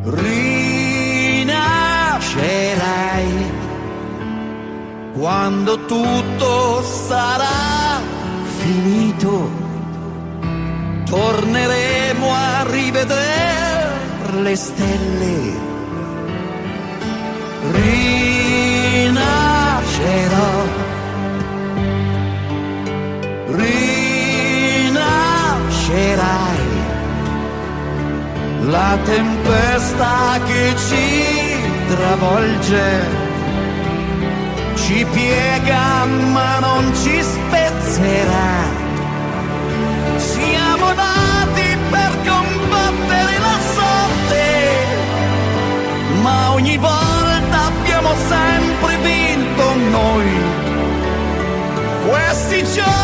rinascerai quando tutto sarà finito. Torneremo a rivedere le stelle. Rinascerò, rinascerai. La tempesta che ci travolge ci piega ma non ci spezzerà. Siamo nati per combattere la sorte, ma ogni volta abbiamo sempre vinto noi. Questi giorni